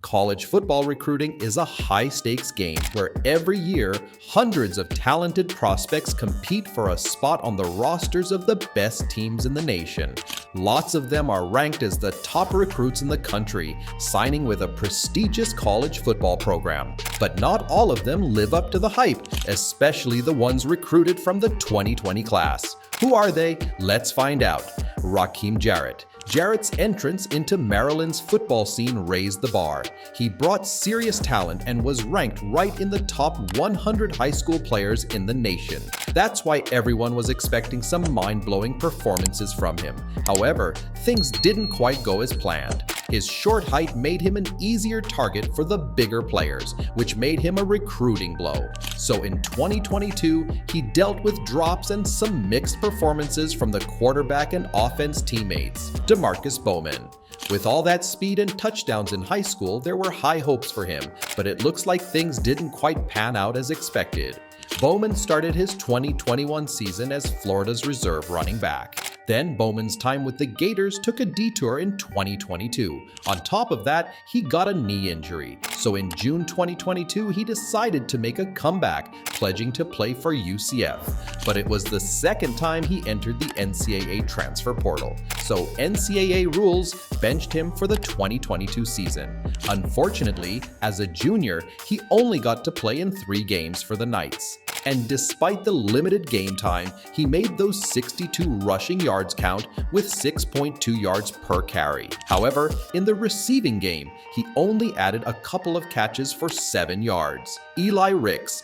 College football recruiting is a high-stakes game where every year, hundreds of talented prospects compete for a spot on the rosters of the best teams in the nation. Lots of them are ranked as the top recruits in the country, signing with a prestigious college football program. But not all of them live up to the hype, especially the ones recruited from the 2020 class. Who are they? Let's find out. Raheem Jarrett. Jarrett's entrance into Maryland's football scene raised the bar. He brought serious talent and was ranked right in the top 100 high school players in the nation. That's why everyone was expecting some mind-blowing performances from him. However, things didn't quite go as planned. His short height made him an easier target for the bigger players, which made him a recruiting blow. So in 2022, he dealt with drops and some mixed performances from the quarterback and offense teammates. Marcus Bowman. With all that speed and touchdowns in high school, there were high hopes for him, but it looks like things didn't quite pan out as expected. Bowman started his 2021 season as Florida's reserve running back. Then Bowman's time with the Gators took a detour in 2022. On top of that, he got a knee injury. So in June 2022, he decided to make a comeback, pledging to play for UCF. But it was the second time he entered the NCAA transfer portal. So NCAA rules benched him for the 2022 season. Unfortunately, as a junior, he only got to play in 3 games for the Knights. And despite the limited game time, he made those 62 rushing yards count with 6.2 yards per carry. However, in the receiving game, he only added a couple of catches for 7 yards. Eli Ricks,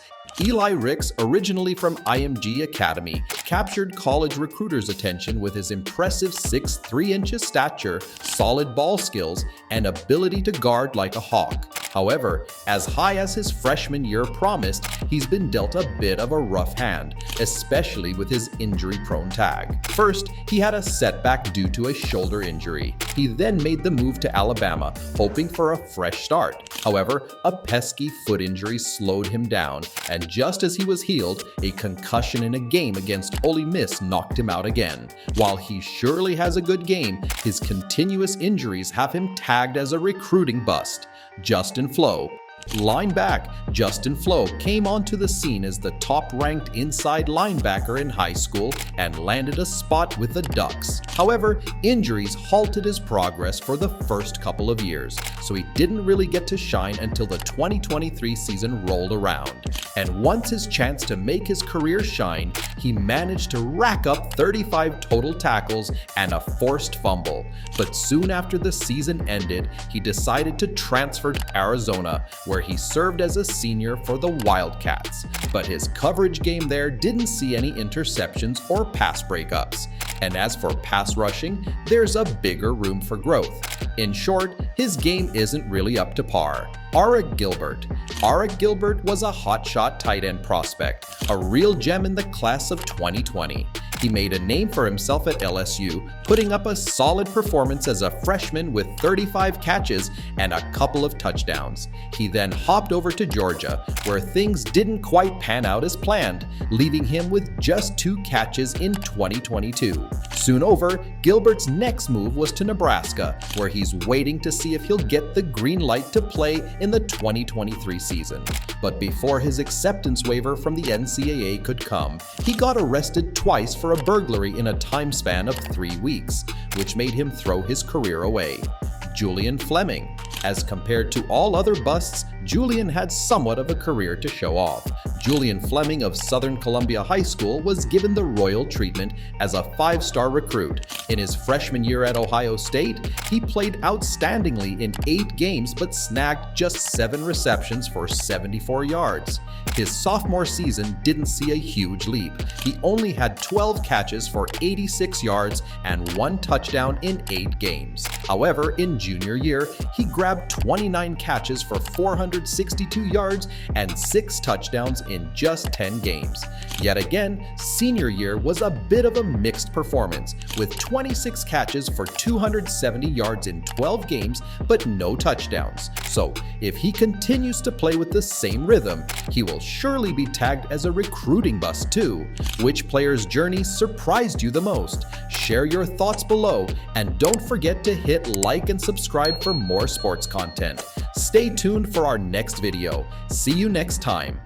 originally from IMG Academy, captured college recruiters' attention with his impressive 6'3" stature, solid ball skills, and ability to guard like a hawk. However, as high as his freshman year promised, he's been dealt a bit of a rough hand, especially with his injury-prone tag. First, he had a setback due to a shoulder injury. He then made the move to Alabama, hoping for a fresh start. However, a pesky foot injury slowed him down, and just as he was healed, a concussion in a game against Ole Miss knocked him out again. While he surely has a good game, his continuous injuries have him tagged as a recruiting bust. Justin Flo. Linebacker Justin Flo came onto the scene as the top-ranked inside linebacker in high school and landed a spot with the Ducks. However, injuries halted his progress for the first couple of years, so he didn't really get to shine until the 2023 season rolled around. And once his chance to make his career shine, he managed to rack up 35 total tackles and a forced fumble. But soon after the season ended, he decided to transfer to Arizona, where he served as a senior for the Wildcats. But his coverage game there didn't see any interceptions or pass breakups. And as for pass rushing, there's a bigger room for growth. In short, his game isn't really up to par. Arik Gilbert. Arik Gilbert was a hotshot tight end prospect, a real gem in the class of 2020. He made a name for himself at LSU, putting up a solid performance as a freshman with 35 catches and a couple of touchdowns. He then hopped over to Georgia, where things didn't quite pan out as planned, leaving him with just 2 catches in 2022. Soon over, Gilbert's next move was to Nebraska, where he's waiting to see if he'll get the green light to play in the 2023 season. But before his acceptance waiver from the NCAA could come, he got arrested twice for a burglary in a time span of 3 weeks, which made him throw his career away. Julian Fleming. As compared to all other busts, Julian had somewhat of a career to show off. Julian Fleming of Southern Columbia High School was given the royal treatment as a 5-star recruit. In his freshman year at Ohio State, he played outstandingly in 8 games but snagged just 7 receptions for 74 yards. His sophomore season didn't see a huge leap. He only had 12 catches for 86 yards and 1 touchdown in 8 games. However, in junior year, he grabbed 29 catches for 462 yards and 6 touchdowns in just 10 games. Yet again, senior year was a bit of a mixed performance, with 26 catches for 270 yards in 12 games, but no touchdowns. So, if he continues to play with the same rhythm, he will surely be tagged as a recruiting bust too. Which player's journey surprised you the most? Share your thoughts below, and don't forget to hit like and subscribe for more sports content. Stay tuned for our next video. See you next time.